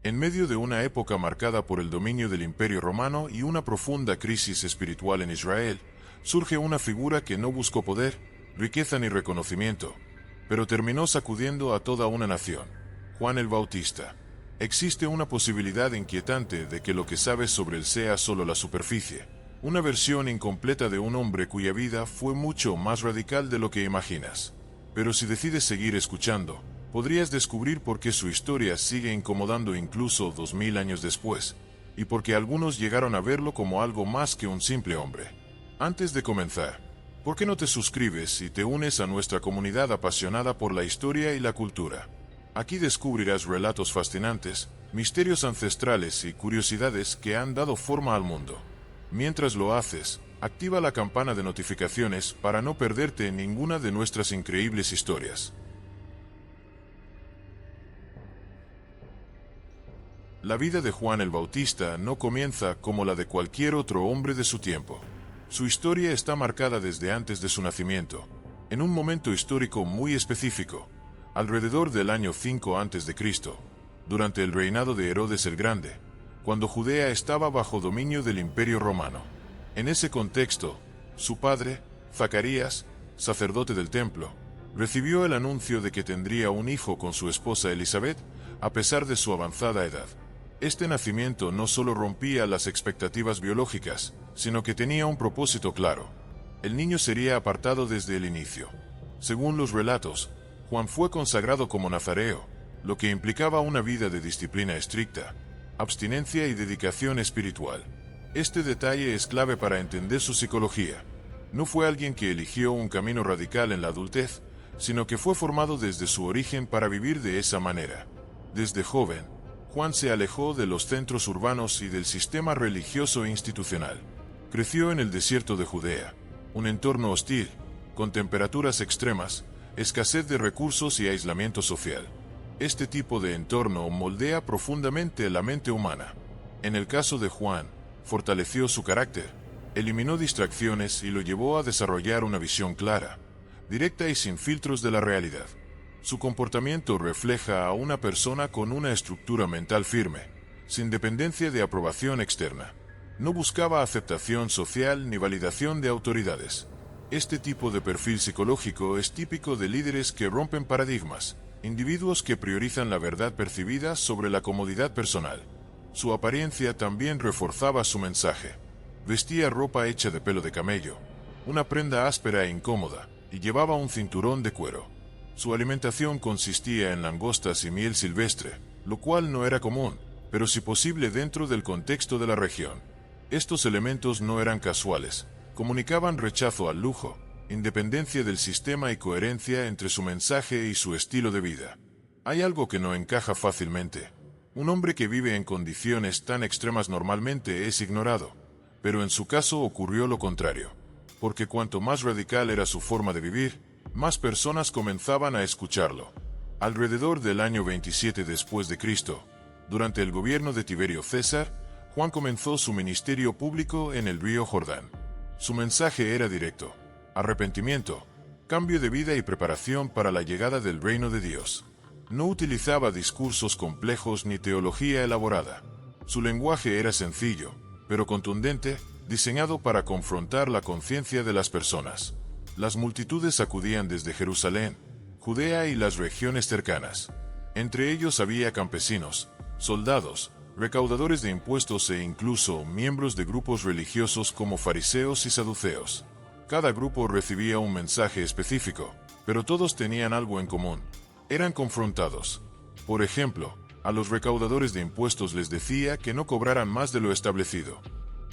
En medio de una época marcada por el dominio del Imperio Romano y una profunda crisis espiritual en Israel, surge una figura que no buscó poder, riqueza ni reconocimiento, pero terminó sacudiendo a toda una nación: Juan el Bautista. Existe una posibilidad inquietante de que lo que sabes sobre él sea solo la superficie, una versión incompleta de un hombre cuya vida fue mucho más radical de lo que imaginas. Pero si decides seguir escuchando, podrías descubrir por qué su historia sigue incomodando incluso 2000 años después, y por qué algunos llegaron a verlo como algo más que un simple hombre. Antes de comenzar, ¿por qué no te suscribes y te unes a nuestra comunidad apasionada por la historia y la cultura? Aquí descubrirás relatos fascinantes, misterios ancestrales y curiosidades que han dado forma al mundo. Mientras lo haces, activa la campana de notificaciones para no perderte ninguna de nuestras increíbles historias. La vida de Juan el Bautista no comienza como la de cualquier otro hombre de su tiempo. Su historia está marcada desde antes de su nacimiento, en un momento histórico muy específico, alrededor del año 5 a.C., durante el reinado de Herodes el Grande, cuando Judea estaba bajo dominio del Imperio Romano. En ese contexto, su padre, Zacarías, sacerdote del templo, recibió el anuncio de que tendría un hijo con su esposa Elizabeth, a pesar de su avanzada edad. Este nacimiento no solo rompía las expectativas biológicas, sino que tenía un propósito claro. El niño sería apartado desde el inicio. Según los relatos, Juan fue consagrado como nazareo, lo que implicaba una vida de disciplina estricta, abstinencia y dedicación espiritual. Este detalle es clave para entender su psicología. No fue alguien que eligió un camino radical en la adultez, sino que fue formado desde su origen para vivir de esa manera. Desde joven, Juan se alejó de los centros urbanos y del sistema religioso e institucional. Creció en el desierto de Judea, un entorno hostil, con temperaturas extremas, escasez de recursos y aislamiento social. Este tipo de entorno moldea profundamente la mente humana. En el caso de Juan, fortaleció su carácter, eliminó distracciones y lo llevó a desarrollar una visión clara, directa y sin filtros de la realidad. Su comportamiento refleja a una persona con una estructura mental firme, sin dependencia de aprobación externa. No buscaba aceptación social ni validación de autoridades. Este tipo de perfil psicológico es típico de líderes que rompen paradigmas, individuos que priorizan la verdad percibida sobre la comodidad personal. Su apariencia también reforzaba su mensaje. Vestía ropa hecha de pelo de camello, una prenda áspera e incómoda, y llevaba un cinturón de cuero. Su alimentación consistía en langostas y miel silvestre, lo cual no era común, pero sí posible dentro del contexto de la región. Estos elementos no eran casuales, comunicaban rechazo al lujo, independencia del sistema y coherencia entre su mensaje y su estilo de vida. Hay algo que no encaja fácilmente. Un hombre que vive en condiciones tan extremas normalmente es ignorado, pero en su caso ocurrió lo contrario, porque cuanto más radical era su forma de vivir, más personas comenzaban a escucharlo. Alrededor del año 27 después de Cristo, durante el gobierno de Tiberio César, Juan comenzó su ministerio público en el río Jordán. Su mensaje era directo: arrepentimiento, cambio de vida y preparación para la llegada del reino de Dios. No utilizaba discursos complejos ni teología elaborada. Su lenguaje era sencillo, pero contundente, diseñado para confrontar la conciencia de las personas. Las multitudes acudían desde Jerusalén, Judea y las regiones cercanas. Entre ellos había campesinos, soldados, recaudadores de impuestos e incluso miembros de grupos religiosos como fariseos y saduceos. Cada grupo recibía un mensaje específico, pero todos tenían algo en común: eran confrontados. Por ejemplo, a los recaudadores de impuestos les decía que no cobraran más de lo establecido.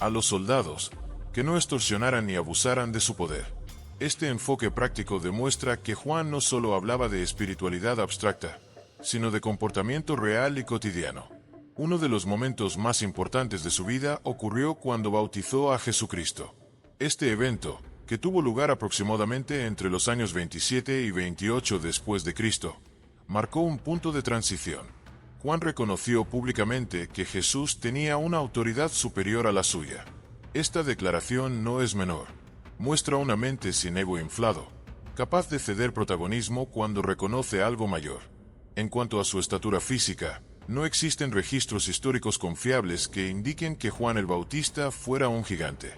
A los soldados, que no extorsionaran ni abusaran de su poder. Este enfoque práctico demuestra que Juan no solo hablaba de espiritualidad abstracta, sino de comportamiento real y cotidiano. Uno de los momentos más importantes de su vida ocurrió cuando bautizó a Jesucristo. Este evento, que tuvo lugar aproximadamente entre los años 27 y 28 después de Cristo, marcó un punto de transición. Juan reconoció públicamente que Jesús tenía una autoridad superior a la suya. Esta declaración no es menor. Muestra una mente sin ego inflado, capaz de ceder protagonismo cuando reconoce algo mayor. En cuanto a su estatura física, No existen registros históricos confiables que indiquen que Juan el Bautista fuera un gigante.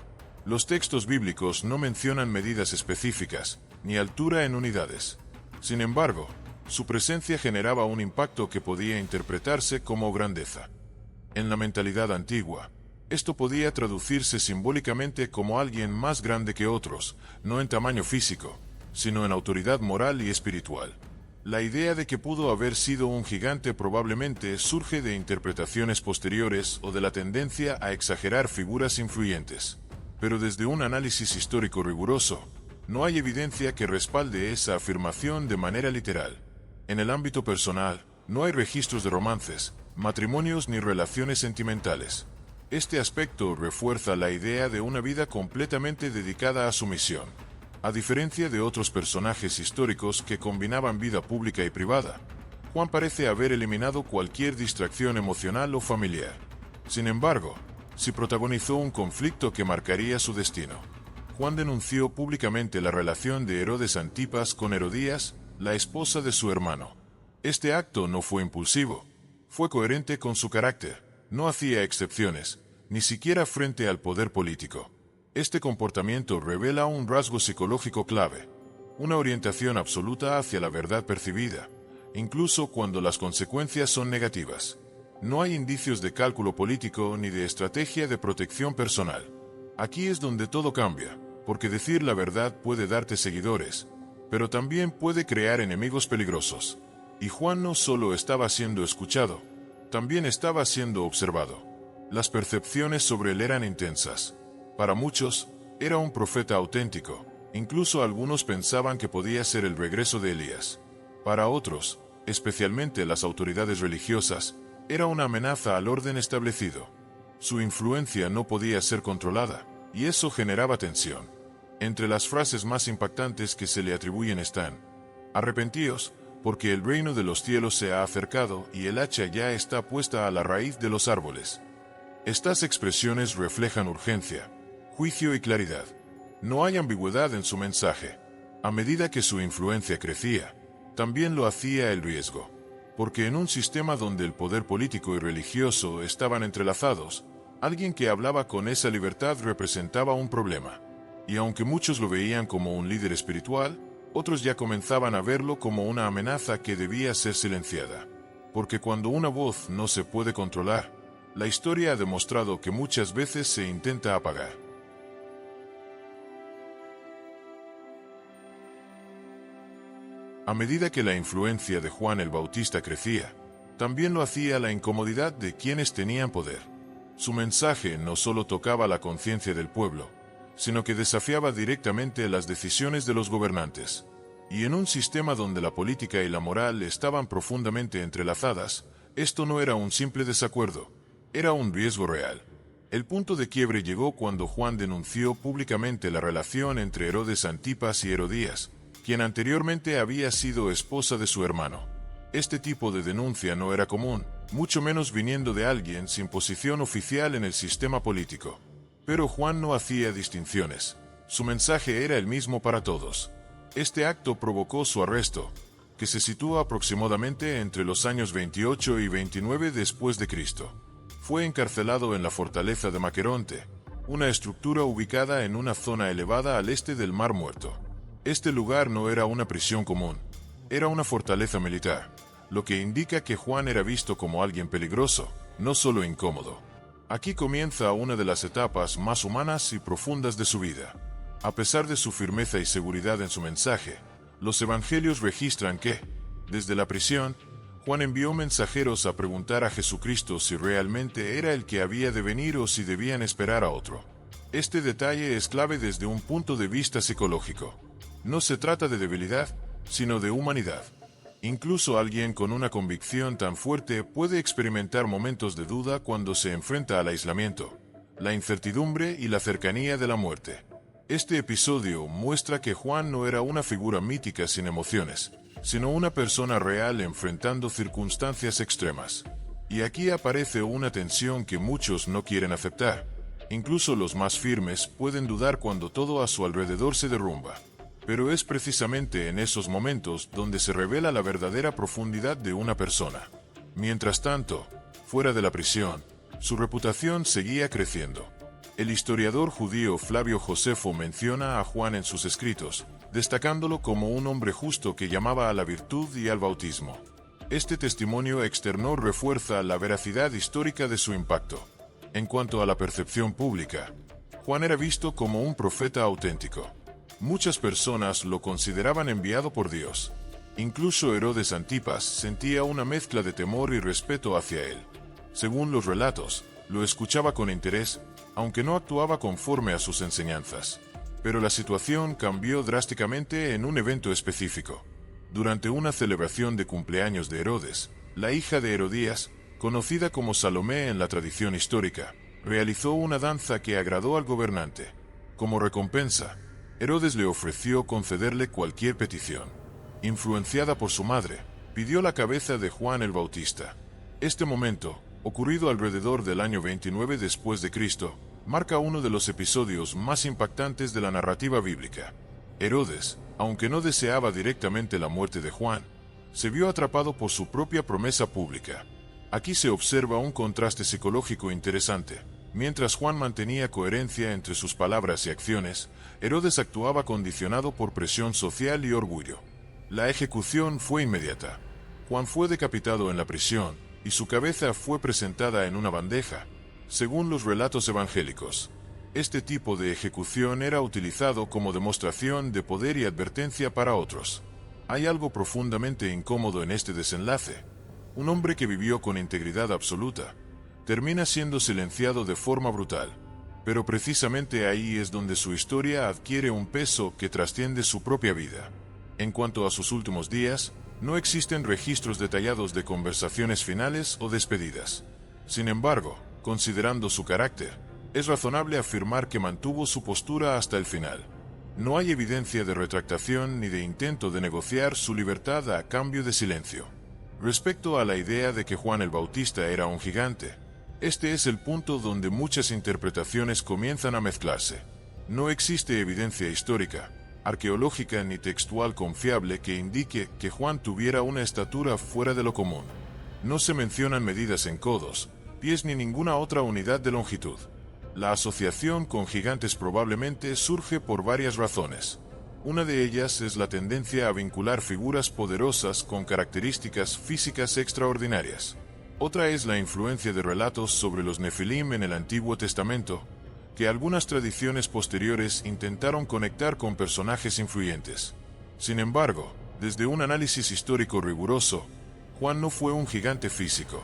Los textos bíblicos no mencionan medidas específicas, ni altura en unidades. Sin embargo, su presencia generaba un impacto que podía interpretarse como grandeza. En la mentalidad antigua, esto podía traducirse simbólicamente como alguien más grande que otros, no en tamaño físico, sino en autoridad moral y espiritual. La idea de que pudo haber sido un gigante probablemente surge de interpretaciones posteriores o de la tendencia a exagerar figuras influyentes. Pero desde un análisis histórico riguroso, no hay evidencia que respalde esa afirmación de manera literal. En el ámbito personal, no hay registros de romances, matrimonios ni relaciones sentimentales. Este aspecto refuerza la idea de una vida completamente dedicada a su misión. A diferencia de otros personajes históricos que combinaban vida pública y privada, Juan parece haber eliminado cualquier distracción emocional o familiar. Sin embargo, sí protagonizó un conflicto que marcaría su destino. Juan denunció públicamente la relación de Herodes Antipas con Herodías, la esposa de su hermano. Este acto no fue impulsivo, fue coherente con su carácter, no hacía excepciones, ni siquiera frente al poder político. Este comportamiento revela un rasgo psicológico clave, una orientación absoluta hacia la verdad percibida, incluso cuando las consecuencias son negativas. No hay indicios de cálculo político ni de estrategia de protección personal. Aquí es donde todo cambia, porque decir la verdad puede darte seguidores, pero también puede crear enemigos peligrosos. Y Juan no solo estaba siendo escuchado, también estaba siendo observado. Las percepciones sobre él eran intensas. Para muchos, era un profeta auténtico, incluso algunos pensaban que podía ser el regreso de Elías. Para otros, especialmente las autoridades religiosas, era una amenaza al orden establecido. Su influencia no podía ser controlada, y eso generaba tensión. Entre las frases más impactantes que se le atribuyen están: arrepentíos, porque el reino de los cielos se ha acercado y el hacha ya está puesta a la raíz de los árboles. Estas expresiones reflejan urgencia, juicio y claridad. No hay ambigüedad en su mensaje. A medida que su influencia crecía, también lo hacía el riesgo. Porque en un sistema donde el poder político y religioso estaban entrelazados, alguien que hablaba con esa libertad representaba un problema. Y aunque muchos lo veían como un líder espiritual, otros ya comenzaban a verlo como una amenaza que debía ser silenciada. Porque cuando una voz no se puede controlar, la historia ha demostrado que muchas veces se intenta apagar. A medida que la influencia de Juan el Bautista crecía, también lo hacía la incomodidad de quienes tenían poder. Su mensaje no solo tocaba la conciencia del pueblo, sino que desafiaba directamente las decisiones de los gobernantes. Y en un sistema donde la política y la moral estaban profundamente entrelazadas, esto no era un simple desacuerdo, era un riesgo real. El punto de quiebre llegó cuando Juan denunció públicamente la relación entre Herodes Antipas y Herodías, quien anteriormente había sido esposa de su hermano. Este tipo de denuncia no era común, mucho menos viniendo de alguien sin posición oficial en el sistema político. Pero Juan no hacía distinciones. Su mensaje era el mismo para todos. Este acto provocó su arresto, que se sitúa aproximadamente entre los años 28 y 29 después de Cristo. Fue encarcelado en la fortaleza de Maqueronte, una estructura ubicada en una zona elevada al este del Mar Muerto. Este lugar no era una prisión común, era una fortaleza militar, lo que indica que Juan era visto como alguien peligroso, no solo incómodo. Aquí comienza una de las etapas más humanas y profundas de su vida. A pesar de su firmeza y seguridad en su mensaje, los evangelios registran que, desde la prisión, Juan envió mensajeros a preguntar a Jesucristo si realmente era el que había de venir o si debían esperar a otro. Este detalle es clave desde un punto de vista psicológico. No se trata de debilidad, sino de humanidad. Incluso alguien con una convicción tan fuerte puede experimentar momentos de duda cuando se enfrenta al aislamiento, la incertidumbre y la cercanía de la muerte. Este episodio muestra que Juan no era una figura mítica sin emociones, sino una persona real enfrentando circunstancias extremas. Y aquí aparece una tensión que muchos no quieren aceptar. Incluso los más firmes pueden dudar cuando todo a su alrededor se derrumba. Pero es precisamente en esos momentos donde se revela la verdadera profundidad de una persona. Mientras tanto, fuera de la prisión, su reputación seguía creciendo. El historiador judío Flavio Josefo menciona a Juan en sus escritos, destacándolo como un hombre justo que llamaba a la virtud y al bautismo. Este testimonio externo refuerza la veracidad histórica de su impacto. En cuanto a la percepción pública, Juan era visto como un profeta auténtico. Muchas personas lo consideraban enviado por Dios. Incluso Herodes Antipas sentía una mezcla de temor y respeto hacia él. Según los relatos, lo escuchaba con interés, aunque no actuaba conforme a sus enseñanzas. Pero la situación cambió drásticamente en un evento específico. Durante una celebración de cumpleaños de Herodes, la hija de Herodías, conocida como Salomé en la tradición histórica, realizó una danza que agradó al gobernante. Como recompensa, Herodes le ofreció concederle cualquier petición. Influenciada por su madre, pidió la cabeza de Juan el Bautista. Este momento, ocurrido alrededor del año 29 después de Cristo, marca uno de los episodios más impactantes de la narrativa bíblica. Herodes, aunque no deseaba directamente la muerte de Juan, se vio atrapado por su propia promesa pública. Aquí se observa un contraste psicológico interesante. Mientras Juan mantenía coherencia entre sus palabras y acciones, Herodes actuaba condicionado por presión social y orgullo. La ejecución fue inmediata. Juan fue decapitado en la prisión, y su cabeza fue presentada en una bandeja. Según los relatos evangélicos, este tipo de ejecución era utilizado como demostración de poder y advertencia para otros. Hay algo profundamente incómodo en este desenlace. Un hombre que vivió con integridad absoluta termina siendo silenciado de forma brutal. Pero precisamente ahí es donde su historia adquiere un peso que trasciende su propia vida. En cuanto a sus últimos días, no existen registros detallados de conversaciones finales o despedidas. Sin embargo, considerando su carácter, es razonable afirmar que mantuvo su postura hasta el final. No hay evidencia de retractación ni de intento de negociar su libertad a cambio de silencio. Respecto a la idea de que Juan el Bautista era un gigante, este es el punto donde muchas interpretaciones comienzan a mezclarse. No existe evidencia histórica, arqueológica ni textual confiable que indique que Juan tuviera una estatura fuera de lo común. No se mencionan medidas en codos, pies ni ninguna otra unidad de longitud. La asociación con gigantes probablemente surge por varias razones. Una de ellas es la tendencia a vincular figuras poderosas con características físicas extraordinarias. Otra es la influencia de relatos sobre los Nefilim en el Antiguo Testamento, que algunas tradiciones posteriores intentaron conectar con personajes influyentes. Sin embargo, desde un análisis histórico riguroso, Juan no fue un gigante físico.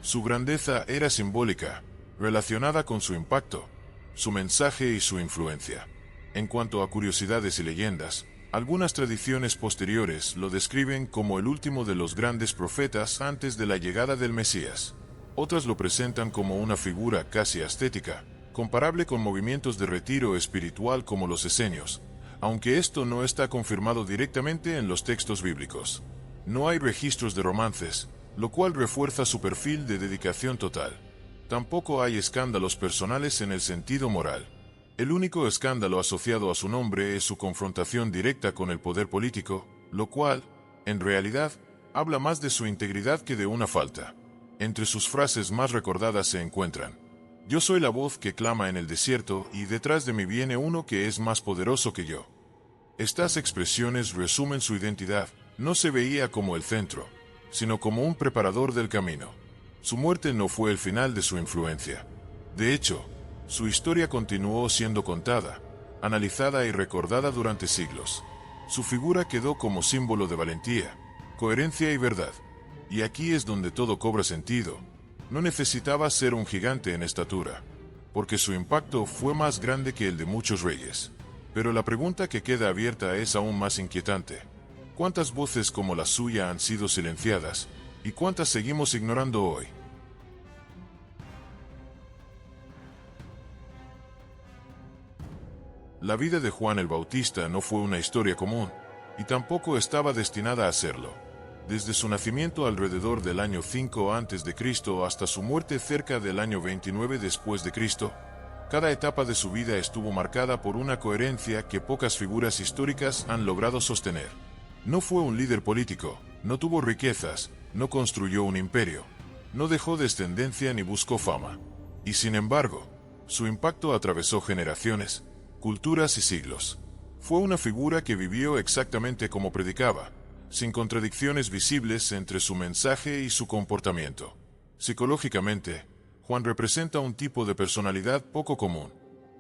Su grandeza era simbólica, relacionada con su impacto, su mensaje y su influencia. En cuanto a curiosidades y leyendas, algunas tradiciones posteriores lo describen como el último de los grandes profetas antes de la llegada del Mesías. Otras lo presentan como una figura casi ascética, comparable con movimientos de retiro espiritual como los esenios, aunque esto no está confirmado directamente en los textos bíblicos. No hay registros de romances, lo cual refuerza su perfil de dedicación total. Tampoco hay escándalos personales en el sentido moral. El único escándalo asociado a su nombre es su confrontación directa con el poder político, lo cual, en realidad, habla más de su integridad que de una falta. Entre sus frases más recordadas se encuentran: «Yo soy la voz que clama en el desierto y detrás de mí viene uno que es más poderoso que yo». Estas expresiones resumen su identidad. No se veía como el centro, sino como un preparador del camino. Su muerte no fue el final de su influencia. De hecho, su historia continuó siendo contada, analizada y recordada durante siglos. Su figura quedó como símbolo de valentía, coherencia y verdad. Y aquí es donde todo cobra sentido. No necesitaba ser un gigante en estatura, porque su impacto fue más grande que el de muchos reyes. Pero la pregunta que queda abierta es aún más inquietante. ¿Cuántas voces como la suya han sido silenciadas, y cuántas seguimos ignorando hoy? La vida de Juan el Bautista no fue una historia común, y tampoco estaba destinada a serlo. Desde su nacimiento alrededor del año 5 a.C. hasta su muerte cerca del año 29 después de Cristo, cada etapa de su vida estuvo marcada por una coherencia que pocas figuras históricas han logrado sostener. No fue un líder político, no tuvo riquezas, no construyó un imperio, no dejó descendencia ni buscó fama. Y sin embargo, su impacto atravesó generaciones, culturas y siglos. Fue una figura que vivió exactamente como predicaba, sin contradicciones visibles entre su mensaje y su comportamiento. Psicológicamente, Juan representa un tipo de personalidad poco común.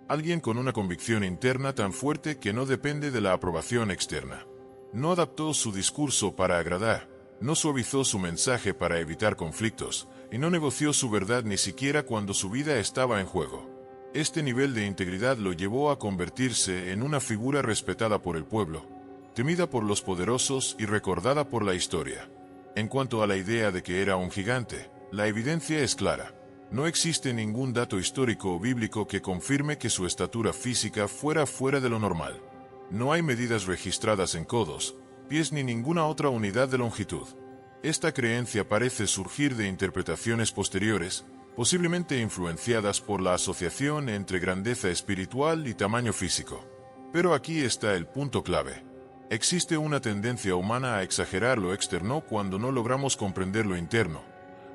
Alguien con una convicción interna tan fuerte que no depende de la aprobación externa. No adaptó su discurso para agradar, no suavizó su mensaje para evitar conflictos, y no negoció su verdad ni siquiera cuando su vida estaba en juego. Este nivel de integridad lo llevó a convertirse en una figura respetada por el pueblo, temida por los poderosos y recordada por la historia. En cuanto a la idea de que era un gigante, la evidencia es clara. No existe ningún dato histórico o bíblico que confirme que su estatura física fuera fuera de lo normal. No hay medidas registradas en codos, pies ni ninguna otra unidad de longitud. Esta creencia parece surgir de interpretaciones posteriores, posiblemente influenciadas por la asociación entre grandeza espiritual y tamaño físico. Pero aquí está el punto clave. Existe una tendencia humana a exagerar lo externo cuando no logramos comprender lo interno,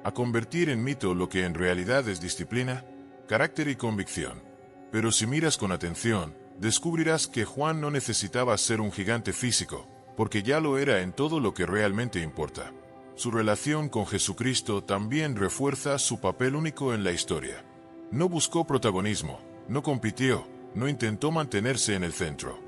a convertir en mito lo que en realidad es disciplina, carácter y convicción. Pero si miras con atención, descubrirás que Juan no necesitaba ser un gigante físico, porque ya lo era en todo lo que realmente importa. Su relación con Jesucristo también refuerza su papel único en la historia. No buscó protagonismo, no compitió, no intentó mantenerse en el centro.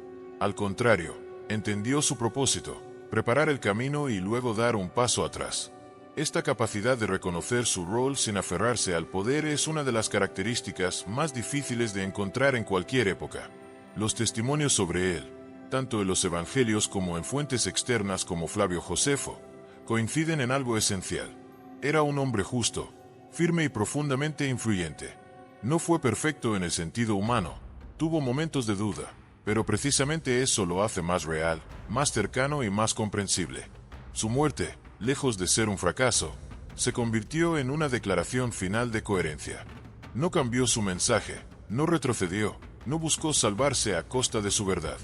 Al contrario, entendió su propósito, preparar el camino y luego dar un paso atrás. Esta capacidad de reconocer su rol sin aferrarse al poder es una de las características más difíciles de encontrar en cualquier época. Los testimonios sobre él, tanto en los evangelios como en fuentes externas como Flavio Josefo, coinciden en algo esencial. Era un hombre justo, firme y profundamente influyente. No fue perfecto en el sentido humano, tuvo momentos de duda, pero precisamente eso lo hace más real, más cercano y más comprensible. Su muerte, lejos de ser un fracaso, se convirtió en una declaración final de coherencia. No cambió su mensaje, no retrocedió, no buscó salvarse a costa de su verdad.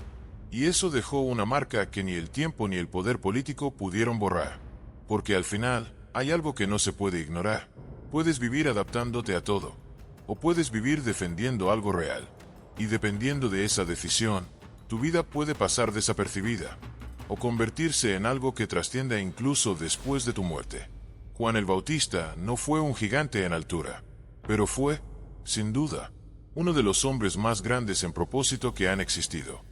Y eso dejó una marca que ni el tiempo ni el poder político pudieron borrar. Porque al final, hay algo que no se puede ignorar. Puedes vivir adaptándote a todo, o puedes vivir defendiendo algo real. Y dependiendo de esa decisión, tu vida puede pasar desapercibida, o convertirse en algo que trascienda incluso después de tu muerte. Juan el Bautista no fue un gigante en altura, pero fue, sin duda, uno de los hombres más grandes en propósito que han existido.